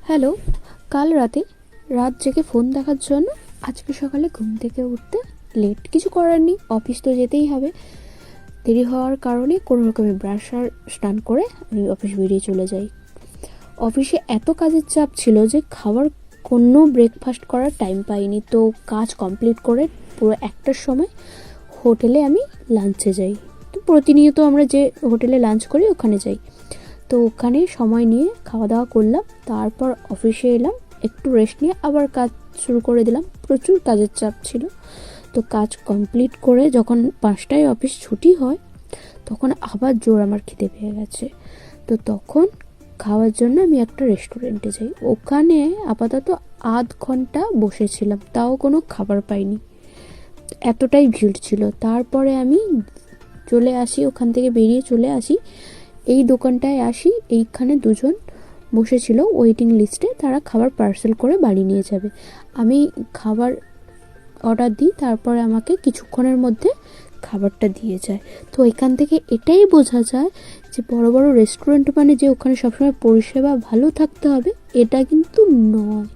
Hello. কাল রাত জেগে ফোন দেখার জন্য আজকে সকালে ঘুম থেকে উঠতে লেট। কিছু করার নেই, অফিস তো যেতেই হবে। দেরি হওয়ার কারণে কোনো রকমে ব্রাশ আর স্নান করে আমি অফিস বেরিয়ে চলে যাই। অফিসে এত কাজের চাপ ছিল যে খাবার কোনো ব্রেকফাস্ট করার টাইম পাইনি। তো কাজ কমপ্লিট করে পুরো 1টার সময় হোটেলে আমি লাঞ্চে যাই। তো প্রতিনিয়ত আমরা যে হোটেলে লাঞ্চ করি ওখানে যাই। তো ওখানে সময় নিয়ে খাওয়া দাওয়া করলাম, তারপর অফিসে এলাম, একটু রেস্ট নিয়ে আবার কাজ শুরু করে দিলাম। প্রচুর কাজের চাপ ছিল। তো কাজ কমপ্লিট করে যখন 5টায় অফিস ছুটি হয় তখন আবার জোর আমার খিদে পেয়ে গেছে। তো তখন খাওয়ার জন্য আমি একটা রেস্টুরেন্টে যাই। ওখানে আপাতত আধ ঘন্টা বসেছিলাম, তাও কোনো খাবার পাইনি, এতটাই ভিড় ছিল। তারপরে আমি চলে আসি, ওখান থেকে বেরিয়ে চলে আসি, এই দোকানটায় আসি। এইখানে দুজন বসেছিল ওয়েটিং লিস্টে, তারা খাবার পার্সেল করে বাড়ি নিয়ে যাবে। আমি খাবার অর্ডার দিই, তারপরে আমাকে কিছুক্ষণের মধ্যে খাবারটা দিয়ে যায়। তো এখান থেকে এটাই বোঝা যায় যে বড় বড় রেস্টুরেন্ট মানে যে ওখানে সবসময় পরিষেবা ভালো থাকতে হবে এটা কিন্তু নয়।